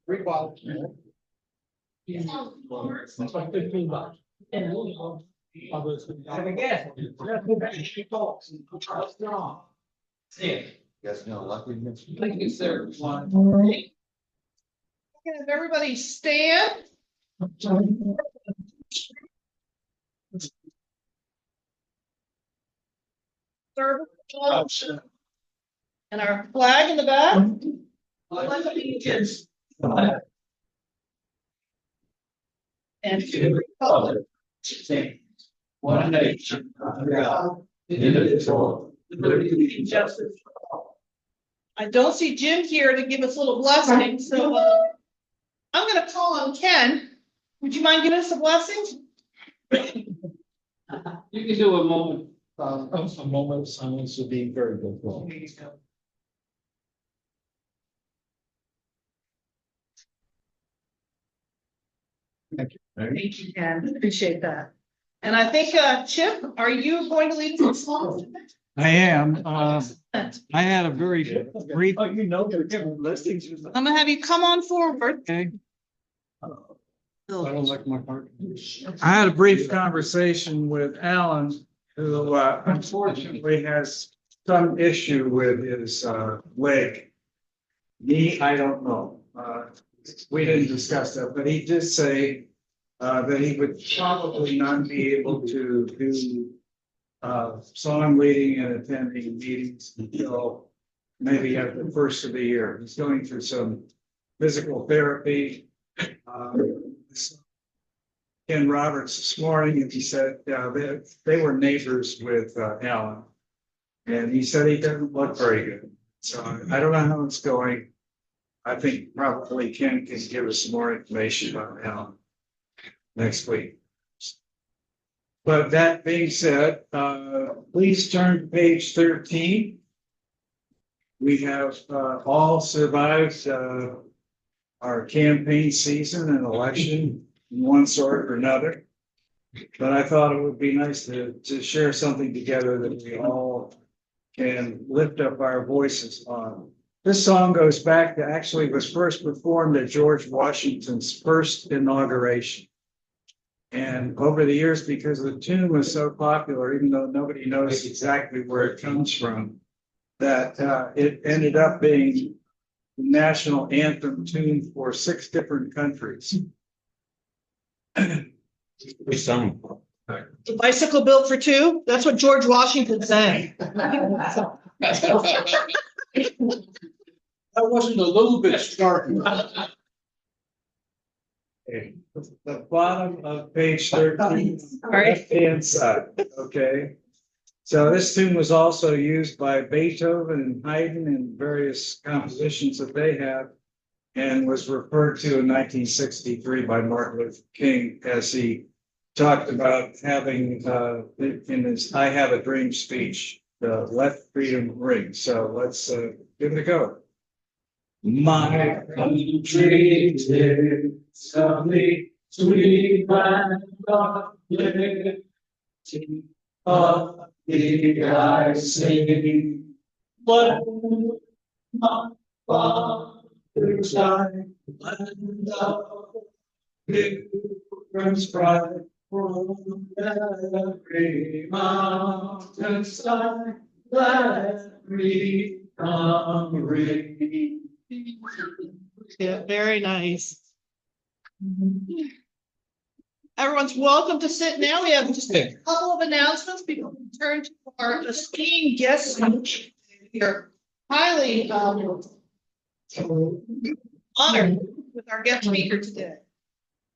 $3. It's like $15. And have a guess. Yes, no, lucky. Thank you, sir. Have everybody stand. Serve and our flag in the back. And to the republic. One nation, under God, indivisible, with liberty and justice for all. I don't see Jim here to give us a little blessing, so I'm going to call on Ken. Would you mind giving us a blessing? You can do a moment of silence would be very good. Thank you. Thank you, Ken. Appreciate that. And I think, Chip, are you going to lead us in song? I am. I had a very brief. Oh, you know, they're giving listings. I'm going to have you come on forward. Okay. I don't like my part. I had a brief conversation with Alan, who unfortunately has some issue with his leg. Me, I don't know. We didn't discuss that, but he did say that he would probably not be able to do song leading and attending meetings until maybe at the first of the year. He's going through some physical therapy. Ken Roberts this morning, and he said they were neighbors with Alan, and he said he doesn't look very good. So I don't know how it's going. I think probably Ken can give us some more information about Alan next week. But that being said, please turn to page 13. We have all survived our campaign season and election in one sort or another. But I thought it would be nice to share something together that we all can lift up our voices on. This song goes back to actually was first performed at George Washington's first inauguration. And over the years, because the tune was so popular, even though nobody knows exactly where it comes from, that it ended up being the national anthem tune for 6 different countries. We sung. The bicycle built for two? That's what George Washington sang. That wasn't a little bit stark. Okay. The bottom of page 13, Right. left-hand side, okay? So this tune was also used by Beethoven and Haydn in various compositions that they have, and was referred to in 1963 by Martin Luther King as he talked about having in his "I Have a Dream" speech, "Let Freedom Ring." So let's give it a go. My country is lovely, sweet and lovely. Of the I sing, but my father's side, land of pilgrims pride, from every mountain side, let me come ring. Yeah, very nice. Everyone's welcome to sit now. We have just a couple of announcements before we turn to our esteemed guests. We are highly honored with our guest speaker today.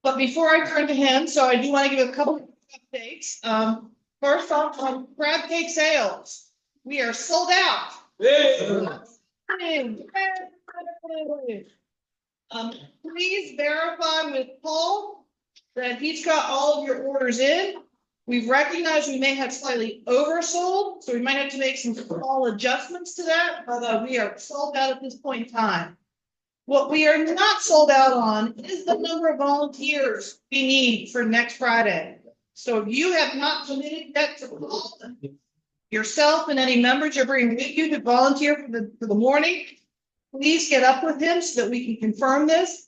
But before I turn to him, so I do want to give a couple of updates. First off, on crab cake sales, we are sold out. Please verify with Paul that he's got all of your orders in. We've recognized we may have slightly oversold, so we might have to make some small adjustments to that, but we are sold out at this point in time. What we are not sold out on is the number of volunteers we need for next Friday. So if you have not committed yet to call yourself and any members you're bringing with you to volunteer for the morning, please get up with him so that we can confirm this.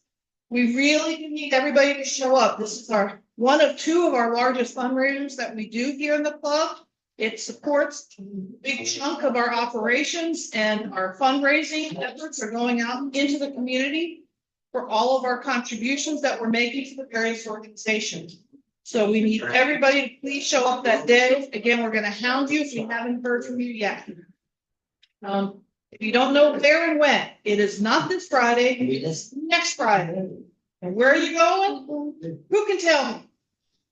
We really do need everybody to show up. This is one of two of our largest fundraisers that we do here in the club. It supports a big chunk of our operations, and our fundraising efforts are going out into the community for all of our contributions that we're making to the various organizations. So we need everybody to please show up that day. Again, we're gonna hound you if we haven't heard from you yet. If you don't know where and when, it is not this Friday, it is next Friday. And where are you going? Who can tell me?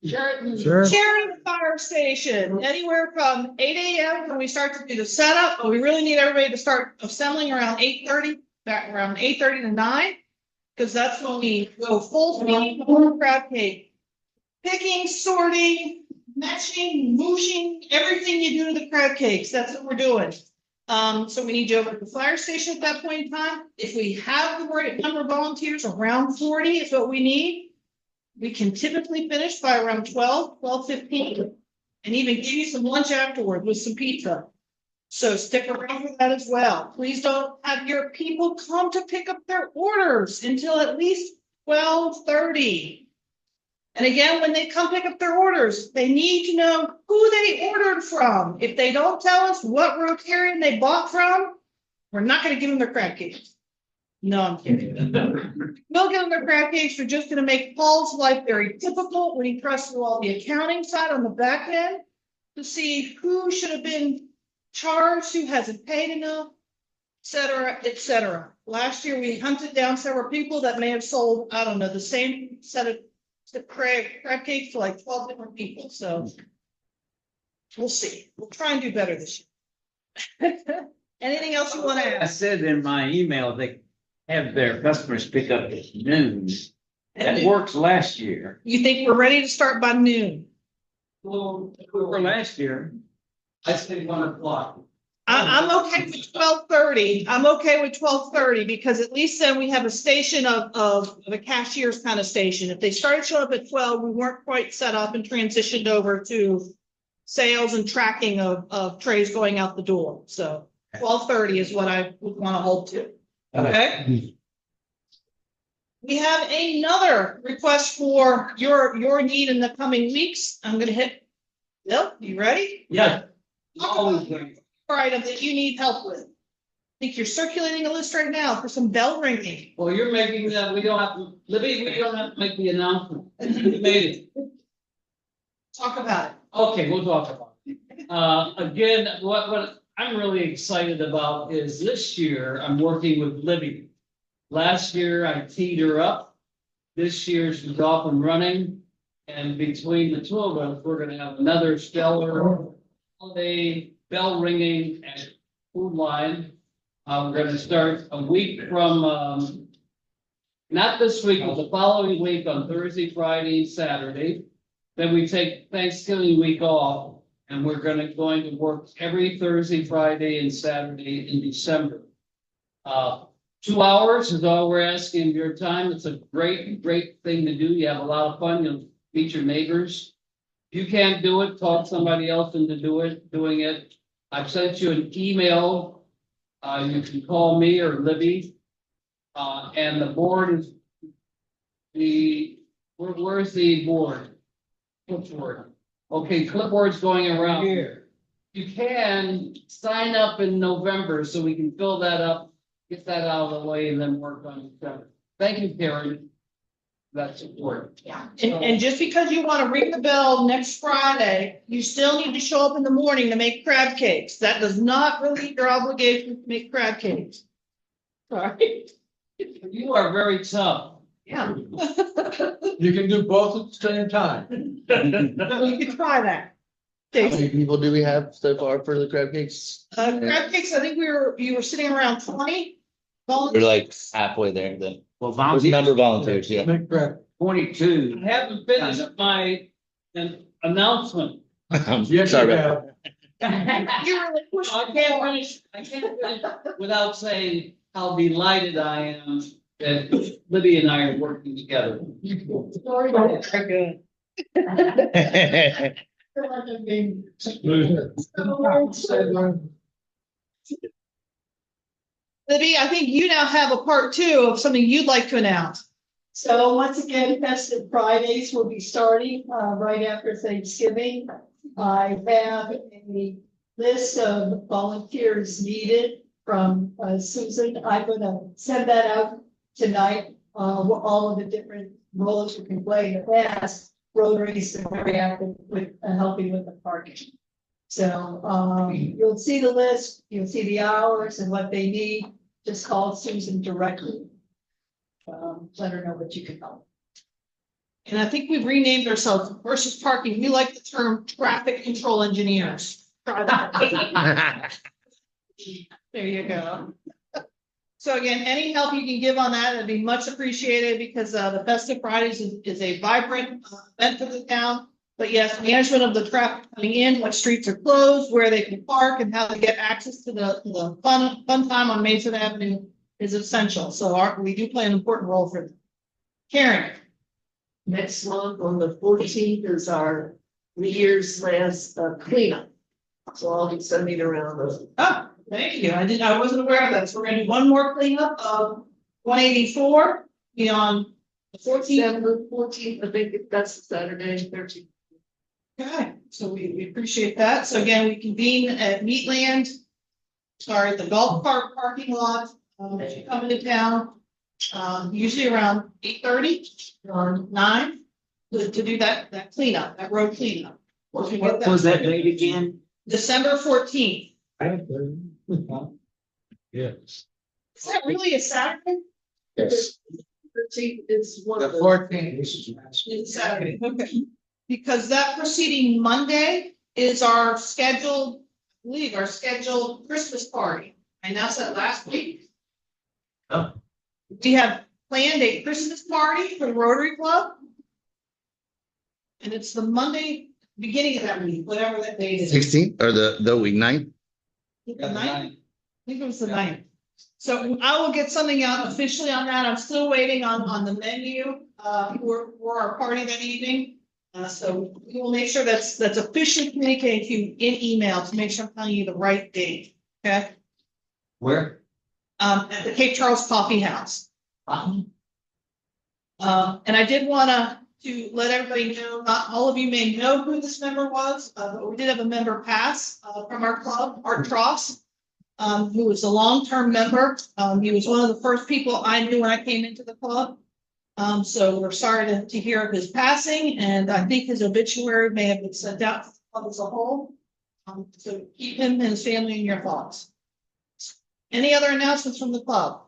Sure. Sharing the fire station, anywhere from 8 AM when we start to do the setup, but we really need everybody to start assembling around 8:30, back around 8:30 to 9. Because that's when we go full speed on crab cake. Picking, sorting, matching, mooshing, everything you do to the crab cakes, that's what we're doing. So we need you over at the fire station at that point in time. If we have the right number of volunteers, around 40 is what we need. We can typically finish by around 12:15, and even give you some lunch afterward with some pizza. So stick around for that as well. Please don't have your people come to pick up their orders until at least 12:30. And again, when they come pick up their orders, they need to know who they ordered from. If they don't tell us what Rotarian they bought from, we're not gonna give them their crab cakes. No, I'm kidding. We'll give them their crab cakes. We're just gonna make Paul's life very difficult when he tries to do all the accounting side on the back end to see who should have been charged, who hasn't paid enough, et cetera, et cetera. Last year, we hunted down several people that may have sold, I don't know, the same set of crab cakes to like 12 different people, so we'll see. We'll try and do better this year. Anything else you want to I ask? said in my email, they have their customers pick up at noon. That works last year. You think we're ready to start by noon? Well, for last year, I said 1 o'clock. I'm okay with 12:30. I'm okay with 12:30 because at least then we have a station of a cashier's kind of station. If they started showing up at 12, we weren't quite set up and transitioned over to sales and tracking of trays going out the door. So 12:30 is what I would want to hold to. Okay. We have another request for your need in the coming weeks. I'm gonna hit. Bill, you ready? Yeah. Always ready. Item that you need help with. I think you're circulating a list right now for some bell ringing. Well, you're making that, we don't have to, Libby, we don't have to make the announcement. You made it. Talk about it. Okay, we'll talk about it. Again, what I'm really excited about is this year, I'm working with Libby. Last year, I teed her up. This year, she's off and running. And between the two of us, we're gonna have another stellar holiday bell ringing at Food Line. We're gonna start a week from, not this week, but the following week on Thursday, Friday, Saturday. Then we take Thanksgiving week off, and we're going to work every Thursday, Friday, and Saturday in December. 2 hours is all we're asking of your time. It's a great thing to do. You have a lot of fun. You'll meet your neighbors. If you can't do it, talk somebody else into doing it. I've sent you an email. You can call me or Libby. And the board is where's the board? Clipboard. Okay, clipboard's going around here. You can sign up in November so we can fill that up, get that out of the way, and then work on December. Thank you, Karen. That's support. Yeah. And just because you want to ring the bell next Friday, you still need to show up in the morning to make crab cakes. That does not relieve your obligation to make crab cakes. Sorry. You are very tough. Yeah. You can do both at the same time. You can try that. How many people do we have so far for the crab cakes? Crab cakes, I think you were sitting around 20. We're like halfway there then. Well, There's a volunteer number of volunteers, yeah. Make crab. 22. I haven't finished my announcement. Yes, you Sorry about have. You really pushed. I can't finish without saying how delighted I am that Libby and I are working together. Libby, I think you now have a part two of something you'd like to announce. So once again, Festive Fridays will be starting right after Thanksgiving. I have a list of volunteers needed from Susan. I'm gonna send that out tonight. All of the different roles you can play in the past. Rotary's been very active with helping with the parking. So you'll see the list, you'll see the hours and what they need. Just call Susan directly. Let her know what you can help. And I think we've renamed ourselves versus parking. We like the term traffic control engineers. Try that. There you go. So again, any help you can give on that, it'd be much appreciated because the Festive Fridays is a vibrant event for the town. But yes, management of the traffic coming in, what streets are closed, where they can park and how to get access to the fun time on Mason Avenue is essential. So we do play an important role for them. Karen. Next month on the 14th is our New Year's last cleanup. So I'll be sending around those. Oh, thank you. I wasn't aware of that. So we're gonna do one more cleanup of 184 beyond the 14th. December 14th, I think that's Saturday, 13th. Okay, so we appreciate that. So again, we convene at Meatland. Sorry, the golf cart parking lot, as you come into town. Usually around 8:30 or 9 to do that cleanup, that road cleanup. What was that date again? December 14th. Yes. Is that really a Saturday? Yes. 13th is one The of the. 14th. It's a Saturday, okay. Because that preceding Monday is our scheduled, I believe, our scheduled Christmas party. I announced that last week. Oh. We have planned a Christmas party for the Rotary Club. And it's the Monday, beginning of that week, whatever that date is. 16th or the week 9th? The 9th? I think it was the 9th. So I will get something out officially on that. I'm still waiting on the menu for our party that evening. So we will make sure that's officially communicated to you in email to make sure I'm telling you the right date. Okay? Where? At the Cape Charles Coffee House. And I did want to let everybody know, not all of you may know who this member was, but we did have a member pass from our club, Art Tross, who was a long-term member. He was one of the first people I knew when I came into the club. So we're sorry to hear of his passing, and I think his obituary may have been sent out to the club as a whole. So keep him and his family in your thoughts. Any other announcements from the club?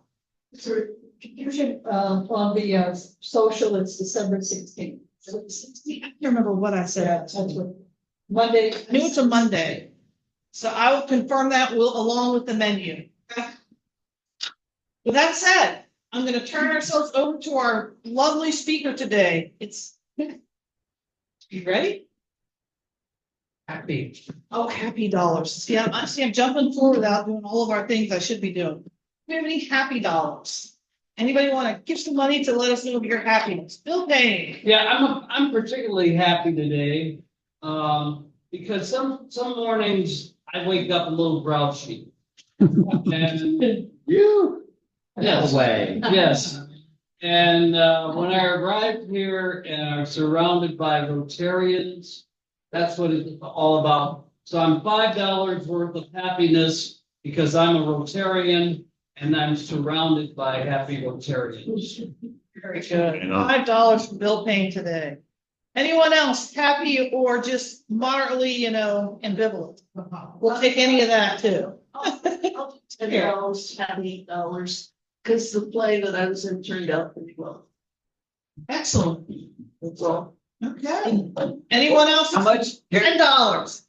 For confusion on the social, it's December 16th. So 16, I can't remember what I said. That's what Monday. I knew it's a Monday. So I will confirm that along with the menu. Okay? With that said, I'm going to turn ourselves over to our lovely speaker today. You ready? Happy. Oh, happy dollars. See, I'm jumping forward without doing all of our things I should be doing. Do we have any happy dollars? Anybody want to give some money to let us know of your happiness? Bill Payne. Yeah, I'm particularly happy today, because some mornings I wake up a little grouchy. And You? yes, Way. yes. And when I arrived here and I'm surrounded by Rotarians, that's what it's all about. So I'm $5 worth of happiness because I'm a Rotarian and I'm surrounded by happy Rotarians. Very good. You know. $5 from Bill Payne today. Anyone else happy or just moderately, ambivalent? We'll take any of that too. I'll do $10, have $8, because the play that I was in turned out pretty well. Excellent. That's all. Okay. Anyone else? How much? Here. $10.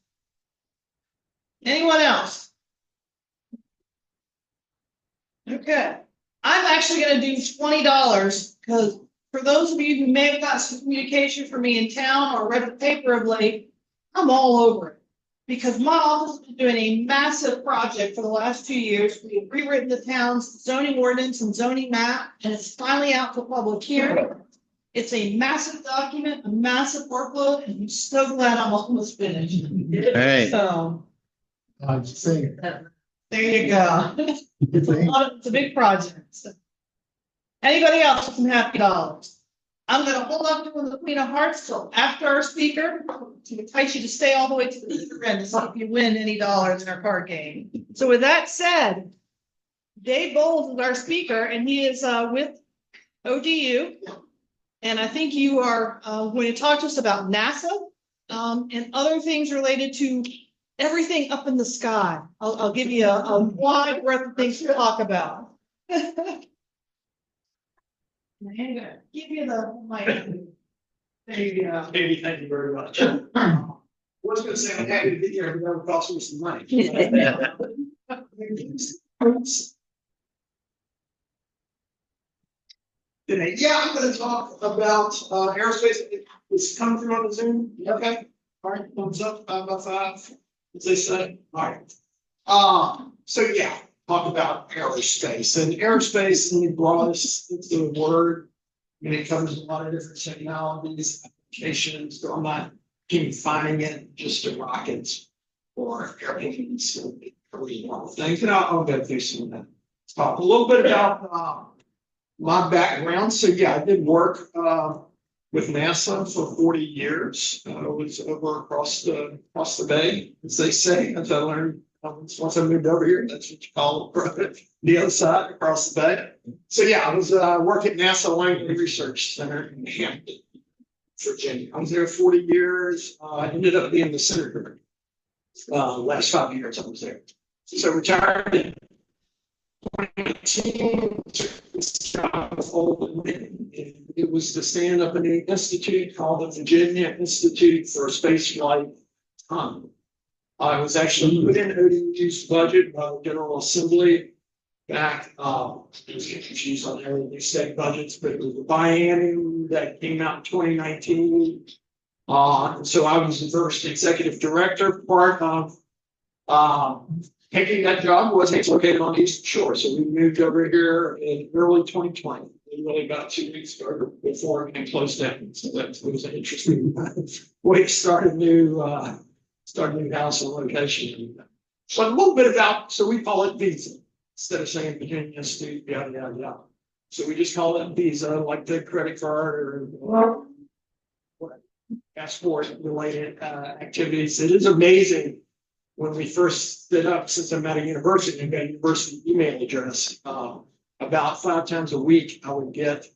Anyone else? Okay. I'm actually gonna do $20 because for those of you who may have got some communication from me in town or read the paper of late, I'm all over it. Because my office has been doing a massive project for the last 2 years. We have rewritten the town's zoning ordinance and zoning map, and it's finally out for public hearing. It's a massive document, a massive workload, and I'm so glad I'm almost finished. Hey. So, I'm saying. there you go. It's a big project. So. Anybody else with some happy dollars? I'm gonna hold up doing the Queen of Hearts till after our speaker. To entice you to stay all the way to the other end to see if you win any dollars in our card game. So with that said, Dave Bowles is our speaker, and he is with ODU. And I think you are going to talk to us about NASA and other things related to everything up in the sky. I'll give you a wide breadth of things to talk about. I'm gonna give you the mic. There you go. Amy, thank you very much. Was gonna say, I'm happy to be here, but that would cost me some money. Today, yeah, I'm gonna talk about aerospace. It's coming through on the Zoom, okay? All right, thumbs up, 5 by 5, as they say, all right. So yeah, talk about aerospace, and aerospace in the broadest, it's the word. I mean, it covers a lot of different technologies, applications, so I'm not confining it just to rockets or airplanes, or things, and I'll go through some of that. Let's talk a little bit about my background. So yeah, I did work with NASA for 40 years. I was over across the bay, as they say, as I learned once I moved over here. That's what you call it, the other side, across the bay. So yeah, I was working at NASA Langley Research Center in Hampton, Virginia. I was there 40 years. I ended up being the senator. Last 5 years I was there. So retired in 2019. It was to stand up a new institute called the Virginia Institute for Space Flight. I was actually put in ODU's budget by the General Assembly back, I was confused on how they state budgets, but it was the biennium that came out in 2019. So I was the first executive director. Part of taking that job was it's located on the East Shore. So we moved over here in early 2020, really about 2 weeks ago before it came closed down. So that was an interesting way to start a new house and location. But a little bit about, so we call it Visa instead of saying Virginia Institute, yada, yada, yada. So we just call it Visa, like the credit card or passport related activities. It is amazing. When we first stood up, since I'm at a university, I've got a university email address. About 5 times a week, I would get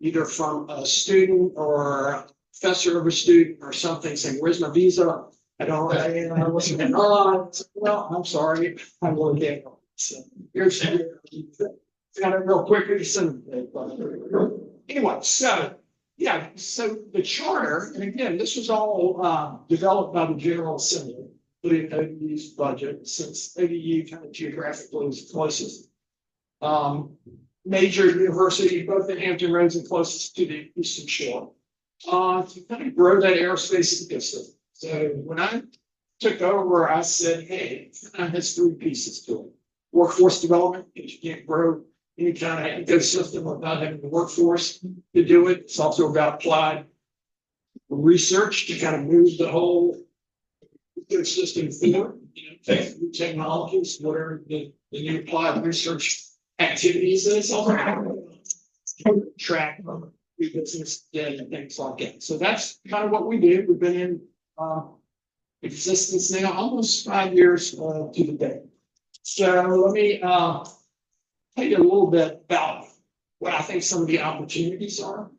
either from a student or a professor of a student or something saying, "Where's my visa?" I wasn't going on. Well, I'm sorry, I will get it. So here's got it real quickly. Anyway, so yeah, so the charter, and again, this was all developed by the General Assembly. Putting ODU's budget, since ODU kind of geographically is the closest major university, both in Hampton Roads and closest to the Eastern Shore, to kind of grow that aerospace ecosystem. So when I took over, I said, hey, it kind of has 3 pieces to it. Workforce development, because you can't grow any kind of ecosystem without having the workforce to do it. It's also about applied research to kind of move the whole ecosystem forward, new technologies, whatever the new applied research activities is, also track new business and things like that. So that's kind of what we do. We've been in existence now almost 5 years to the day. So let me tell you a little bit about what I think some of the opportunities are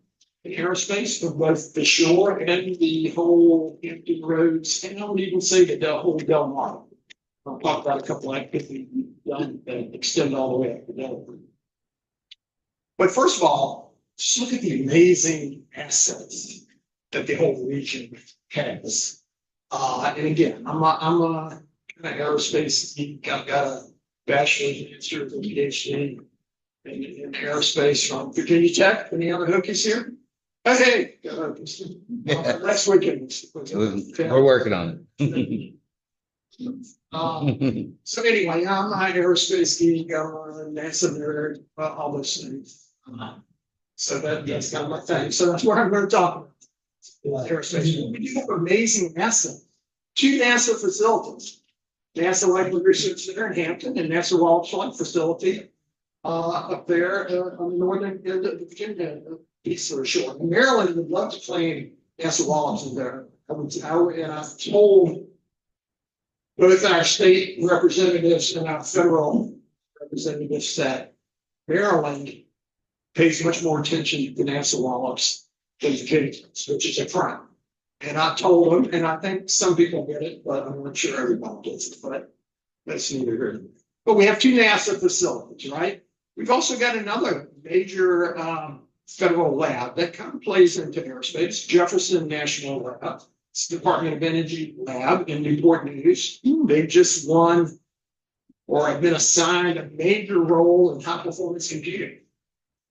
in aerospace for both the shore and the whole Hampton Roads, and I would even say the whole Del Mar. I'll talk about a couple of activities we've done that extend all the way up to Delaware. But first of all, just look at the amazing assets that the whole region has. And again, I'm a kind of aerospace geek. I've got a bachelor's and master's and PhD in aerospace from Virginia Tech. Any other Hokies here? Hey, next weekend. We're working on it. So anyway, I'm an aerospace geek, I'm a NASA nerd, all those things. So that's kind of my thing. So that's what I'm going to talk about. Aerospace. We do have amazing NASA. 2 NASA facilities. NASA Langley Research Center in Hampton and NASA Wildlife Facility up there on the northern end of the Virginia, east of the shore. Maryland would love to claim NASA Wallace in there. And I've told both our state representatives and our federal representatives that Maryland pays much more attention to NASA Wallace than Virginia, which is a crime. And I told them, and I think some people get it, but I'm not sure everybody gets it, but that's neither here nor there. But we have two NASA facilities, right? We've also got another major federal lab that kind of plays into aerospace, Jefferson National Lab. It's the Department of Energy lab in Newport News. They just won or have been assigned a major role in high performance computing,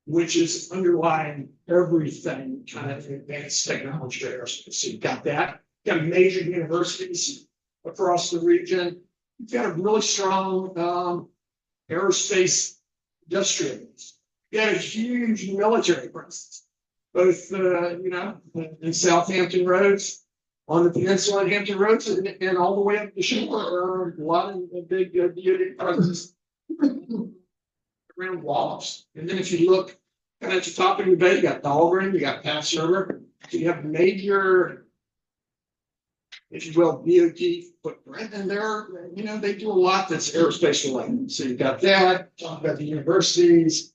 which is underlying everything kind of advanced technology to aerospace. So you've got that. You've got major universities across the region. You've got a really strong aerospace industrial base. You got a huge military presence, both in Southampton Roads, on the peninsula in Hampton Roads, and all the way up the shore. A lot of big DoD presence around Wallace. And then if you look kind of at the top of the bay, you got Dahlgren, you got Pass River. So you have major, if you will, DoD footprint, and they do a lot that's aerospace related. So you've got that, talk about the universities,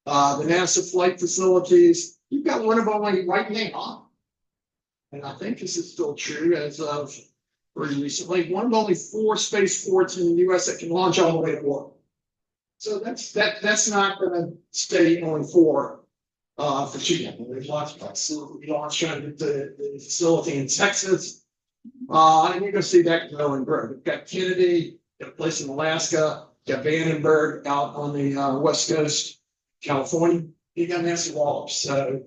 the NASA flight facilities. You've got one of only right now, and I think this is still true as of pretty recently, one of only 4 spaceports in the US that can launch all the way to orbit. So that's not going to stay only for too long. There's lots of facility launch trying to get the facility in Texas. And you're going to see that grow and grow. We've got Kennedy, got a place in Alaska, got Vandenberg out on the west coast, California. You got NASA Wallace. So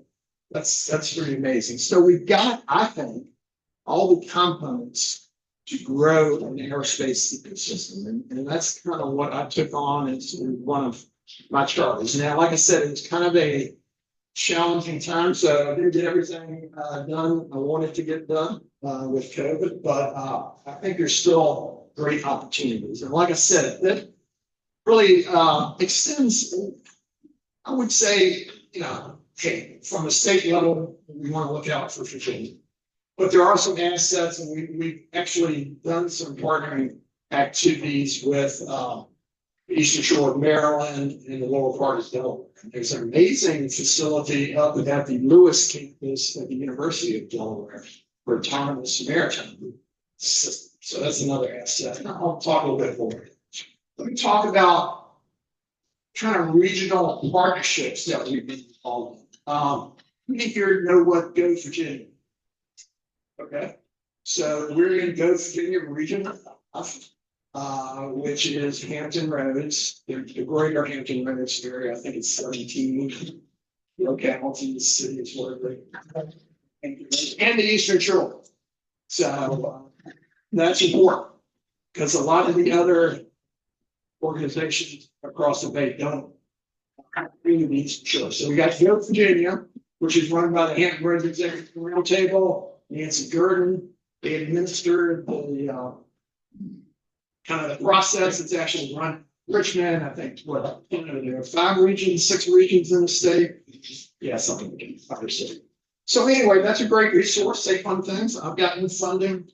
that's pretty amazing. So we've got, I think, all the components to grow an aerospace ecosystem. And that's kind of what I took on as one of my charters. Now, like I said, it was kind of a challenging time. So I didn't get everything done I wanted to get done with COVID, but I think there's still great opportunities. And like I said, that really extends, I would say, hey, from a state level, we want to look out for Virginia. But there are some assets, and we've actually done some partnering activities with the Eastern Shore of Maryland and the lower part of Delaware. There's an amazing facility up at the Lewis campus at the University of Delaware for autonomous maritime systems. So that's another asset. And I'll talk a little bit more. Let me talk about kind of regional partnerships that we've been involved in. Many here know what Go Virginia. Okay, so we're in Go Virginia region, which is Hampton Roads, the greater Hampton Roads area. I think it's 17 localities, cities, whatever. And the Eastern Shore. So that's important because a lot of the other organizations across the bay don't really the Eastern Shore. So we got Go Virginia, which is run by the Hampton Roads Executive Roundtable. Nancy Gurdon, they administer the kind of the process. It's actually run Richmond. I think there are 5 regions, 6 regions in the state. Yeah, something like 5 or 6. So anyway, that's a great resource. They fund things. I've gotten funding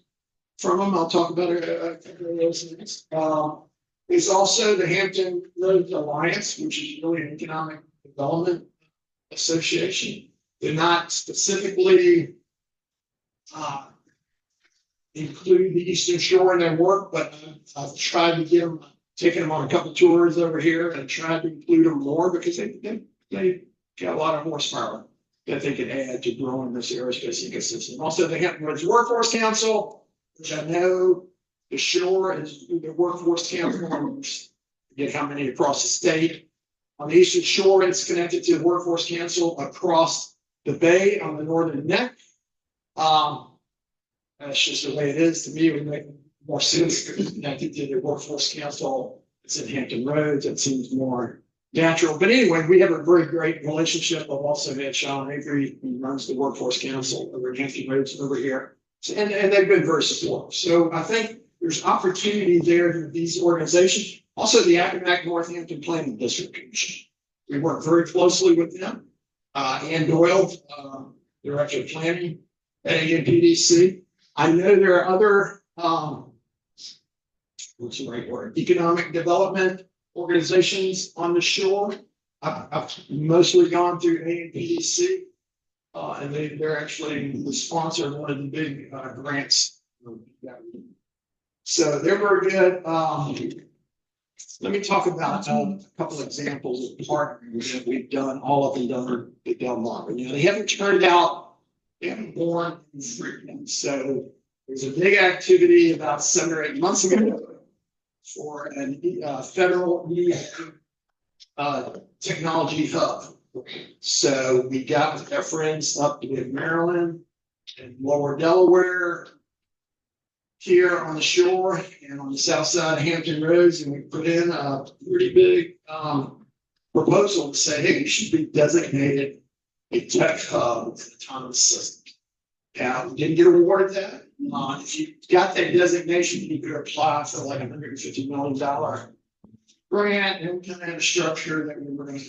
from them. I'll talk about a couple of those things. There's also the Hampton Roads Alliance, which is really an economic development association. They're not specifically include the Eastern Shore in their work, but I've tried to get them, taken them on a couple tours over here and tried to include them more because they got a lot of horsepower that they could add to growing this aerospace ecosystem. Also, the Hampton Roads Workforce Council, which I know the shore is the workforce council, get how many across the state. On the Eastern Shore, it's connected to the Workforce Council across the bay on the northern neck. That's just the way it is. To me, it would make more sense if it's connected to the Workforce Council. It's in Hampton Roads. It seems more natural. But anyway, we have a very great relationship. I've also had Sean Avery, who runs the Workforce Council over at Hampton Roads over here. And they've been very supportive. So I think there's opportunity there with these organizations. Also, the Accomack Northampton Planning District Commission. We work very closely with them. Ann Doyle, Director of Planning at ANPDC. I know there are other, what's the right word, economic development organizations on the shore. I've mostly gone through ANPDC. And they're actually the sponsor of one of the big grants. So they're very good. Let me talk about a couple examples of partnering that we've done, all of them done at Del Mar. You know, they haven't turned out, they haven't born fruit yet. So there's a big activity about 7 or 8 months ago for a federal technology hub. So we got with our friends up in Maryland and lower Delaware, here on the shore and on the south side of Hampton Roads, and we put in a pretty big proposal to say, hey, we should be designated a tech hub with autonomous systems. Now, we didn't get awarded that. If you got that designation, you could apply for like $150 million grant, and we kind of had a structure that we were going to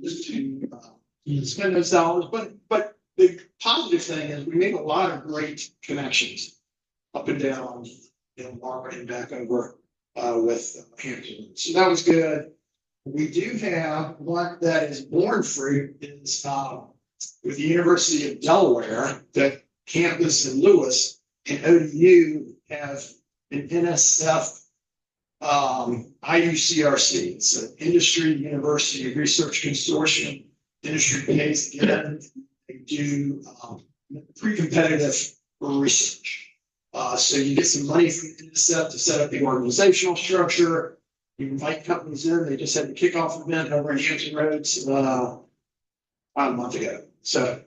use to spend those dollars. But the positive thing is we made a lot of great connections up and down, you know, Margaret and back over with Hampton. So that was good. We do have one that is born fruit is with the University of Delaware, that campus in Lewis and ODU have an NSF IUCRC. It's an industry university research consortium. Industry pays again. They do pre-competitive research. So you get some money from NSF to set up the organizational structure. You invite companies in. They just had the kickoff event over in Hampton Roads about a month ago. So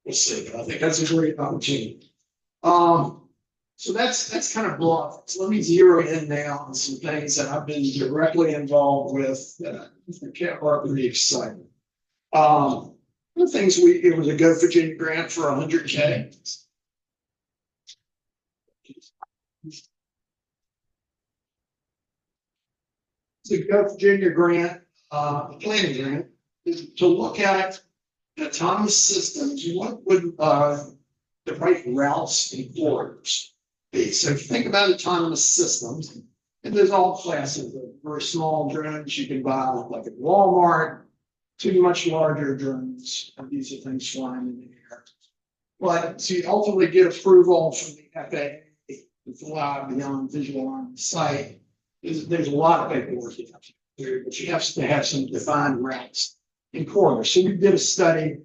we'll see. But I think that's a great opportunity. So that's kind of broad. So let me zero in now on some things that I've been directly involved with that are pretty exciting. One of the things it was a Go Virginia grant for $100K. It's a Go Virginia grant, planning grant, is to look at autonomous systems. What would the right routes and corridors be? So if you think about autonomous systems, and there's all classes of very small drones you can buy, like at Walmart, to much larger drones. And these are things flying in the air. But to ultimately get approval from the FAA to fly beyond visual line of sight, there's a lot of paperwork you have to do, but you have to have some defined routes and corridors. So we did a study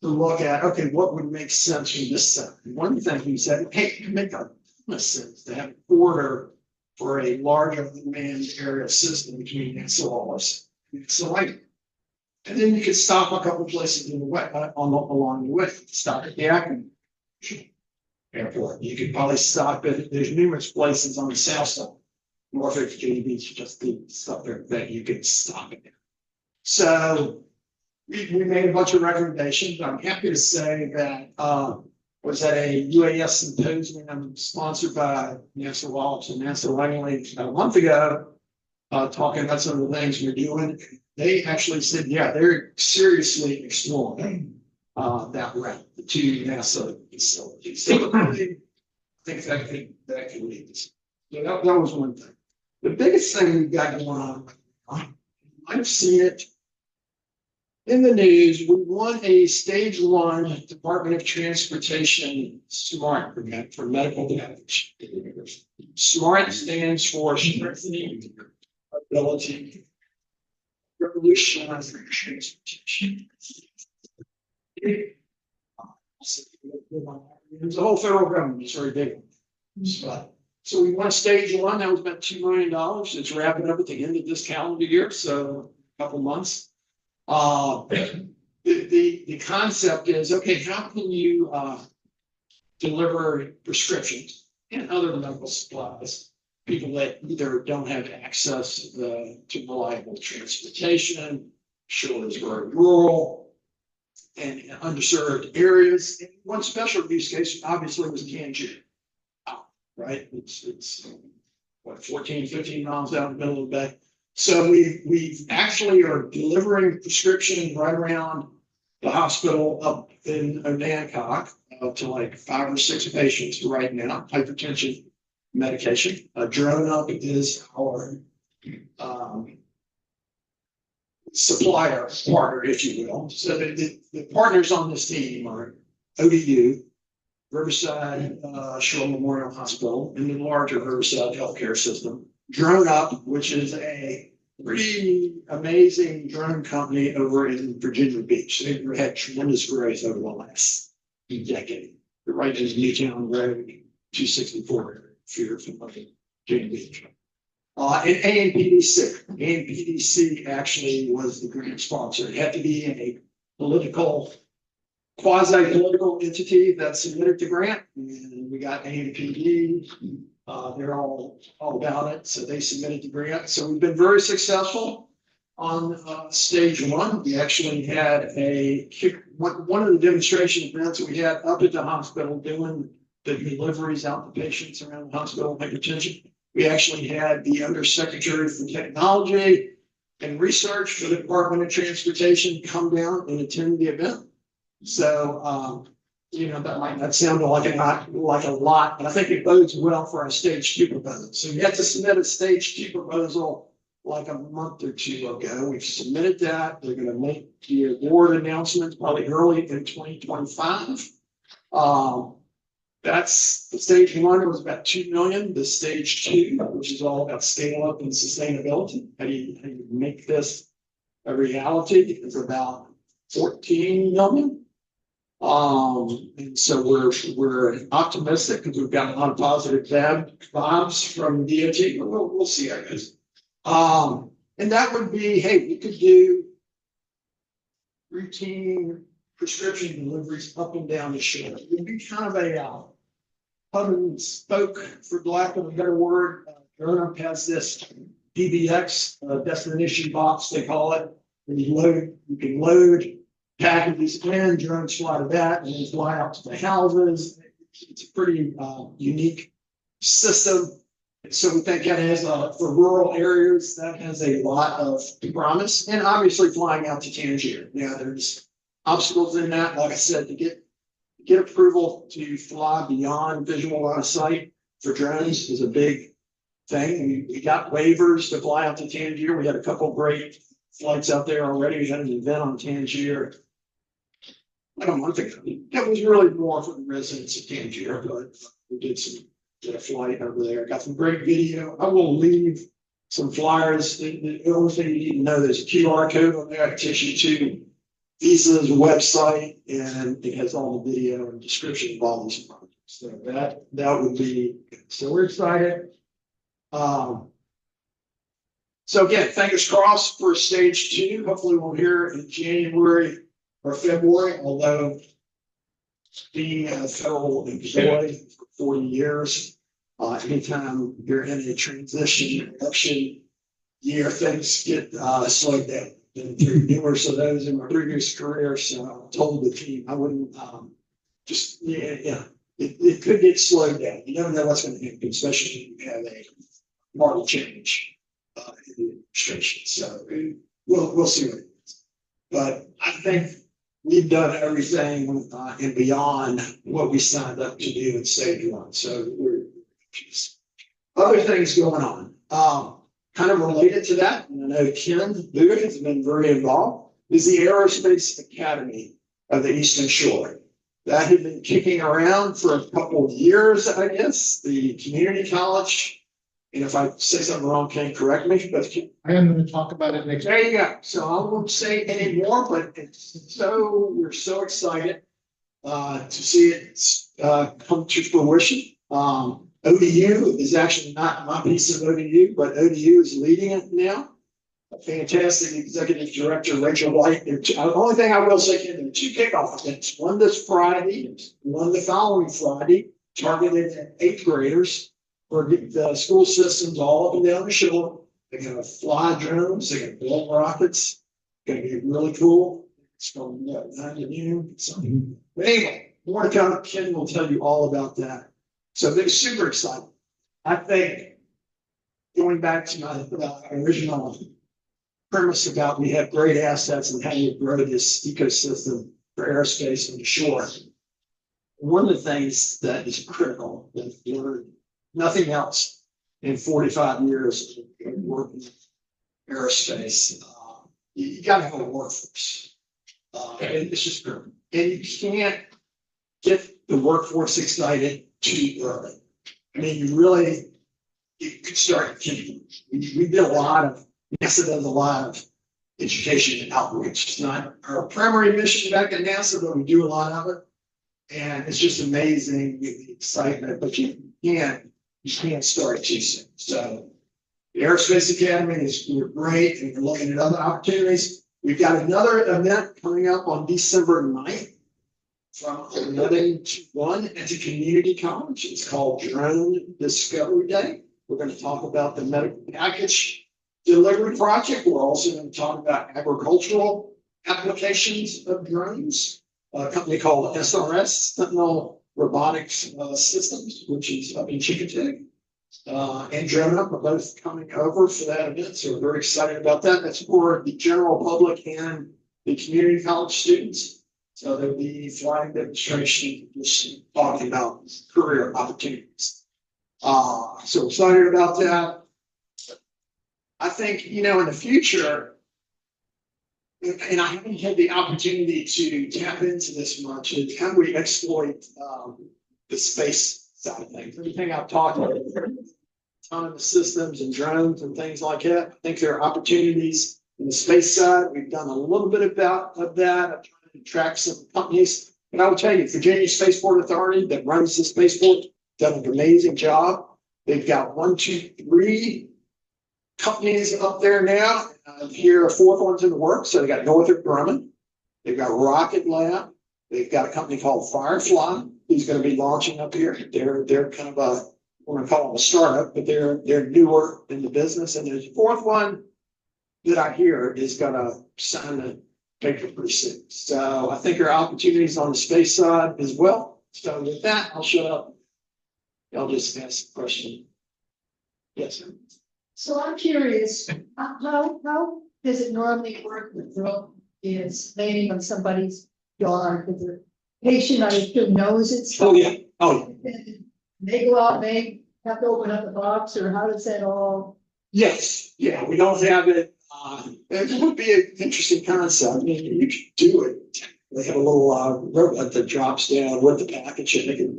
to look at, okay, what would make sense from this side? And one of the things we said, hey, it can make a ton of sense to have a corridor for a large unmanned aerial system between SLRs. So like, and then you could stop a couple places in the way along the way. Stop at the Acton Airport. You could probably stop at, there's numerous places on the south side. Norfolk, Virginia Beach, just the stuff there that you could stop at. So we made a bunch of recommendations. I'm happy to say that was at a UAS symposium sponsored by NASA Wallops and NASA Langley about a month ago, talking about some of the things we're doing. They actually said, yeah, they're seriously exploring that route, the two NASA facilities. So I think that could lead us. So that was one thing. The biggest thing we've got going on, I've seen it in the news. We won a stage 1 Department of Transportation SMART grant for medical damage. SMART stands for Strengthening Ability, Revolutionize Transportation. There's a whole federal government, it's very big. So we won stage 1, that was about $2 million. It's wrapping up at the end of this calendar year, so a couple months. The concept is, okay, how can you deliver prescriptions and other medical supplies, people that either don't have access to reliable transportation, shores very rural and underserved areas. And one special use case obviously was Tangier. Right? It's what, 14, 15 miles out in the middle of the bay. So we actually are delivering prescriptions right around the hospital up in Onancock, to like 5 or 6 patients right now, hypertension medication. Drone Up is our, supplier partner, if you will. So the partners on this team are ODU, Riverside Shore Memorial Hospital, and the larger Riverside Healthcare System. Drone Up, which is a pretty amazing drone company over in Virginia Beach. They've had tremendous growth over the last decade. They're right in Newtown Road, 264, if you're familiar, Virginia Beach. And ANPDC. ANPDC actually was the grant sponsor. It had to be a political, quasi-political entity that submitted the grant, and we got ANPD. They're all about it, so they submitted the grant. So we've been very successful on stage 1. We actually had one of the demonstration events we had up at the hospital doing the deliveries out to patients around the hospital with hypertension. We actually had the Undersecretary for Technology and Research for the Department of Transportation come down and attend the event. So, that might not sound like a lot, but I think it bodes well for our stage 2 proposal. So you have to submit a stage 2 proposal like a month or 2 ago. We've submitted that. They're going to make the award announcement probably early in 2025. That's the stage 1 was about 2 million. The stage 2, which is all about scale up and sustainability. How do you make this a reality? Is about 14 million. And so we're optimistic because we've got a lot of positive vibes from DOT. We'll see how it goes. And that would be, hey, we could do routine prescription deliveries up and down the shore. It would be kind of a hub and spoke, for lack of a better word. Drone Up has this DBX destination box, they call it. And you can load packages in, drones fly to that, and then fly out to the houses. It's a pretty unique system. So we think that has for rural areas, that has a lot of promise. And obviously flying out to Tangier. Yeah, there's obstacles in that. Like I said, to get approval to fly beyond visual line of sight for drones is a big thing. We got waivers to fly out to Tangier. We had a couple great flights out there already. We had an event on Tangier like a month ago. That was really more for the residents of Tangier, but we did a flight over there. Got some great video. I will leave some flyers. The only thing you need to know, there's a QR code on there. It takes you to Visa's website, and it has all the video and description of all these projects. So that would be good. So we're excited. So again, fingers crossed for stage 2. Hopefully we'll hear in January or February, although being a federal employee for 40 years, anytime you're in a transition election year, things get slowed down. Been through numerous of those in my previous career, so I told the team I wouldn't it could get slowed down. You never know what's going to happen, especially if you have a party change in the administration. So we'll see what it is. But I think we've done everything and beyond what we signed up to do in stage 1. So we're just other things going on. Kind of related to that, and I know Ken Booth has been very involved, is the Aerospace Academy of the Eastern Shore. That had been kicking around for a couple of years, I guess. The community college, and if I say something wrong, Ken, correct me. But I am going to talk about it next. there you go. So I won't say any more, but we're so excited to see it come to fruition. ODU is actually not my piece of ODU, but ODU is leading it now. A fantastic executive director, Rachel White. The only thing I will say, there are 2 kickoff events. One this Friday, one the following Friday, targeted at 8th graders for the school systems all up and down the shore. They're going to fly drones. They're going to build rockets. It's going to be really cool. It's from 9 to noon. But anyway, more to come. Ken will tell you all about that. So they're super excited. I think going back to my original premise about we have great assets and how you grow this ecosystem for aerospace and shore. One of the things that is critical, that I've learned nothing else in 45 years of working in aerospace, you gotta have a workforce. And it's just critical. And you can't get the workforce excited too early. I mean, you could start kidding. We did a lot of, NASA does a lot of education and outreach. It's not our primary mission back at NASA, but we do a lot of it. And it's just amazing with the excitement, but you can't start too soon. So the Aerospace Academy is great, and we're looking at other opportunities. We've got another event coming up on December 9th from 11 to 1 at the community college. It's called Drone Discovery Day. We're going to talk about the medical package delivery project. We're also going to talk about agricultural applications of drones. A company called SRS, Sentinel Robotics Systems, which is up in Chickasaw. And Drone Up are both coming over for that event. So we're very excited about that. That's for the general public and the community college students. So there'll be flying demonstration, just talking about career opportunities. So excited about that. I think, in the future, and I haven't had the opportunity to tap into this much, is how we exploit the space side of things. Everything I've talked about, autonomous systems and drones and things like that. I think there are opportunities in the space side. We've done a little bit of that. I'm trying to track some companies. And I will tell you, Virginia Spaceport Authority that runs the spaceport done an amazing job. They've got 1, 2, 3 companies up there now. Here, a 4th one's in the works. So they got Northrop Grumman. They've got Rocket Lab. They've got a company called Firefly who's going to be launching up here. They're kind of a, we're going to call them a startup, but they're newer in the business. And there's a 4th one that I hear is going to sign the paper pretty soon. So I think there are opportunities on the space side as well. So with that, I'll shut up. I'll just ask a question. Yes, sir. So I'm curious, how does it normally work with drone is landing on somebody's yard? Because the patient, I assume, knows it's. Oh, yeah. Oh, They go out, they have to open up the box, or how does that all? yes. Yeah, we don't have it. It would be an interesting concept. I mean, you could do it. They have a little robot that drops down with the package and they can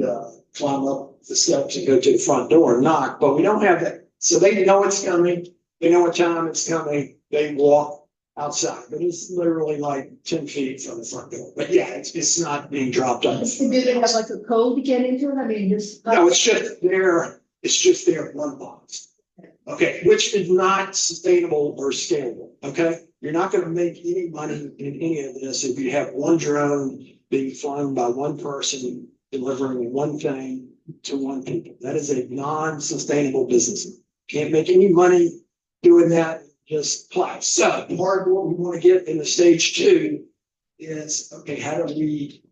climb up the steps and go to the front door and knock, but we don't have that. So they know it's coming. They know what time it's coming. They walk outside, but it's literally like 10 feet from the front door. But yeah, it's not being dropped off. Do they have like a code to get into it? I mean, just. No, it's just their one box. Okay, which is not sustainable or scalable. Okay, you're not going to make any money in any of this if you have one drone being flown by one person delivering one thing to one people. That is a non-sustainable business. Can't make any money doing that. Just play. So part of what we want to get in the stage 2 is, okay, how do we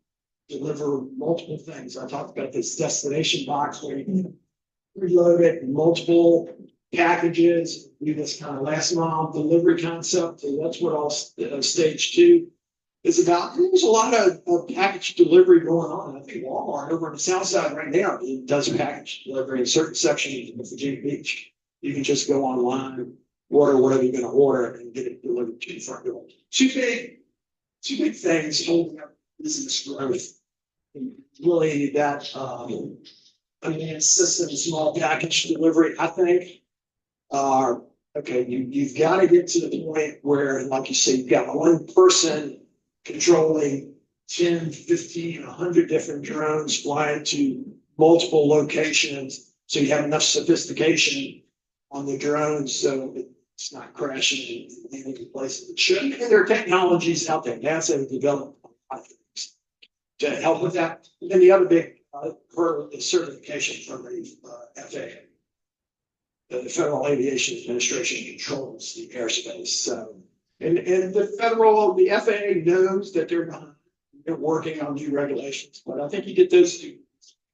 deliver multiple things? I talked about this destination box where you can reload it in multiple packages, do this kind of last mile delivery concept. So that's what all stage 2 is about. There's a lot of package delivery going on. I think Walmart over on the south side right now does package delivery in certain sections of Virginia Beach. You can just go online, order whatever you're going to order, and get it delivered to your front door. Two big things holding up business growth. Really, that unmanned system, small package delivery, I think, are okay. You've got to get to the point where, like you say, you've got one person controlling 10, 15, 100 different drones flying to multiple locations. So you have enough sophistication on the drones so it's not crashing in any places it shouldn't. And there are technologies out there. NASA has developed to help with that. And then the other big hurdle is certification from the FAA. The Federal Aviation Administration controls the airspace. So, and the FAA knows that they're working on new regulations, but I think you get those two,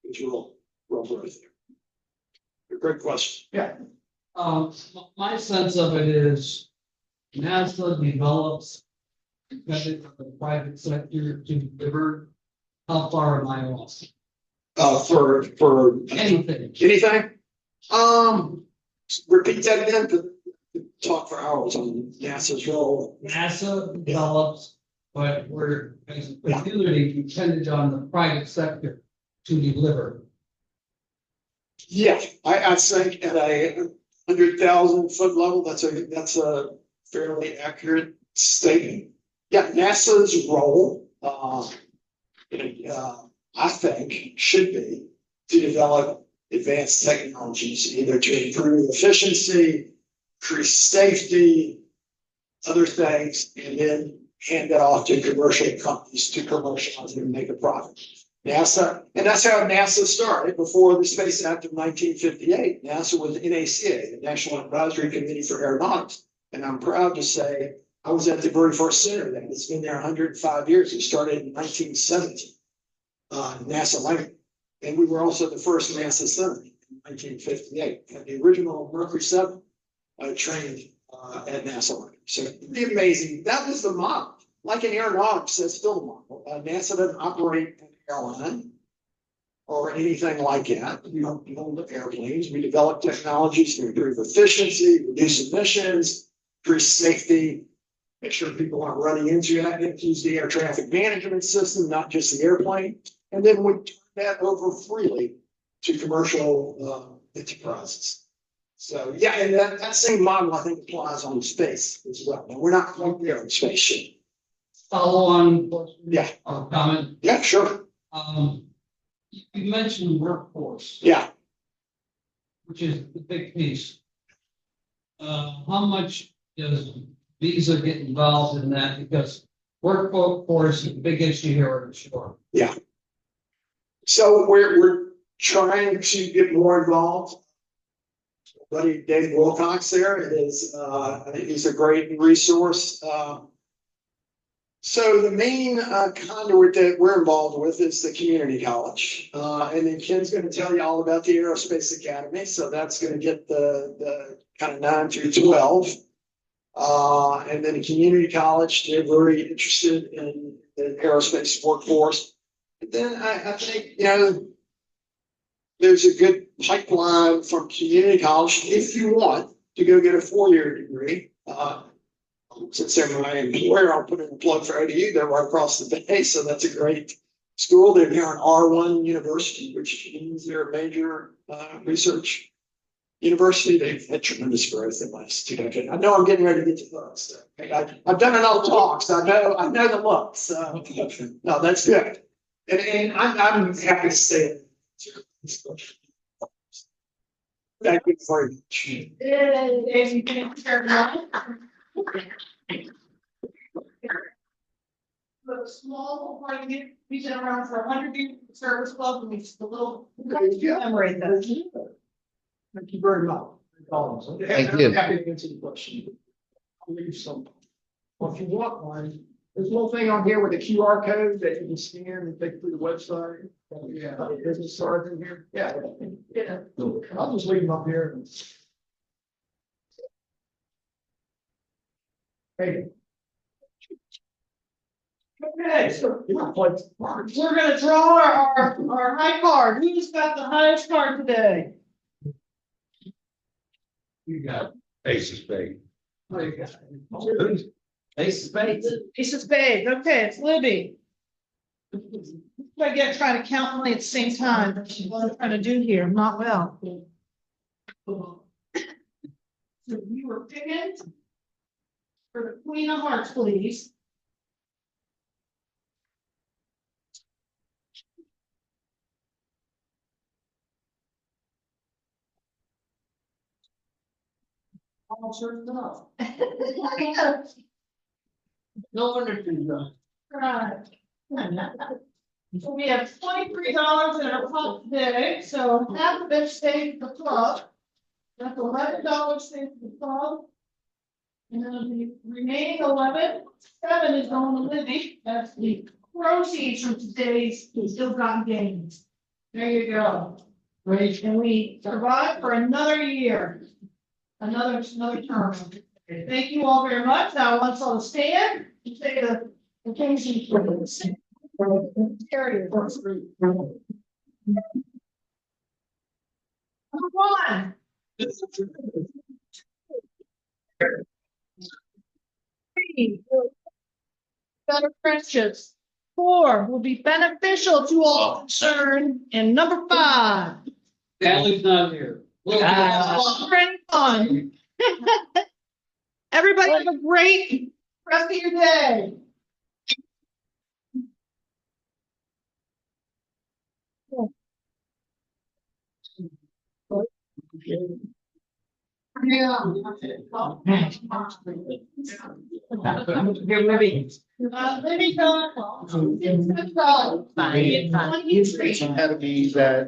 it's real growth there. Great question. Yeah. My sense of it is NASA develops depending on the private sector to deliver. How far am I off? For Anything. anything? Repeat that again, to talk for hours on NASA's role. NASA develops, but we're as a community dependent on the private sector to deliver. Yeah, I think at a 100,000 foot level, that's a fairly accurate statement. Yeah, NASA's role, I think, should be to develop advanced technologies, either to improve efficiency, increase safety, other things, and then hand that off to commercial companies to commercialize and make a profit. NASA, and that's how NASA started before the Space Act of 1958. NASA was NACA, the National Advisory Committee for Aeronautics. And I'm proud to say I was at the very first center that it's been there 105 years. It started in 1970, NASA landing. And we were also the first NASA center in 1958. And the original Mercury 7 trained at NASA landing. So pretty amazing. That was the model. Like in aeronautics, that's still the model. NASA doesn't operate an airline or anything like that. We don't build airplanes. We develop technologies to improve efficiency, reduce emissions, increase safety, make sure people aren't running into that. Use the air traffic management system, not just the airplane. And then we turn that over freely to commercial enterprises. So yeah, and that same model I think applies on space as well. And we're not quite there in spaceship. Follow on question? Yeah. Comment? Yeah, sure. You mentioned workforce, Yeah. which is the big piece. How much does Visa get involved in that? Because workforce is a big issue here on the shore. Yeah. So we're trying to get more involved. Buddy Dave Wilcox there is he's a great resource. So the main conduit that we're involved with is the community college. And then Ken's going to tell you all about the Aerospace Academy. So that's going to get the kind of 9 through 12. And then the community college, they're very interested in the aerospace workforce. And then I think, there's a good pipeline from community college if you want to go get a 4-year degree. Since they're my employer, I'll put in a plug for ODU. They're right across the bay, so that's a great school. They're near an R1 university, which means they're a major research university. They've had tremendous growth in the last 2 decades. I know I'm getting ready to get to books. So I've done enough talks. I know the looks. So no, that's good. And I'm happy to say thank you very much. The small part of it, we've been around for 100 years, service club, and we just a little commemorate that. Thank you very much. Thank you. Happy to answer the question. I'll leave some. Well, if you want one, there's a little thing on here with a QR code that you can scan and take through the website. Yeah, business cards in here. Yeah. Yeah. I'll just leave them up here. Hey. Okay, so we're gonna draw our high card. Who's got the highest card today? You got Ace of spades. Ace of spades. Ace of spades. Okay, it's Libby. I get trying to count money at the same time. That's what I'm trying to do here. I'm not well. So you were picking for the Queen of Hearts, please. All sorts of stuff. No wonder she's Right. So we have $23 in our pot today, so half of it stays at the club. That's $11 stays at the club. And then the remaining 7 is going to Libby. That's the proceeds from today's Still Got Games. There you go. Great, and we survived for another year. another term. Thank you all very much. Now, once all stand, you take a occasion. Carry it. Number one. Three. Better friendships. 4 will be beneficial to all concerned. And number 5. Sally's not here. Great fun. Everybody have a great rest of your day. Libby, go. Had to be that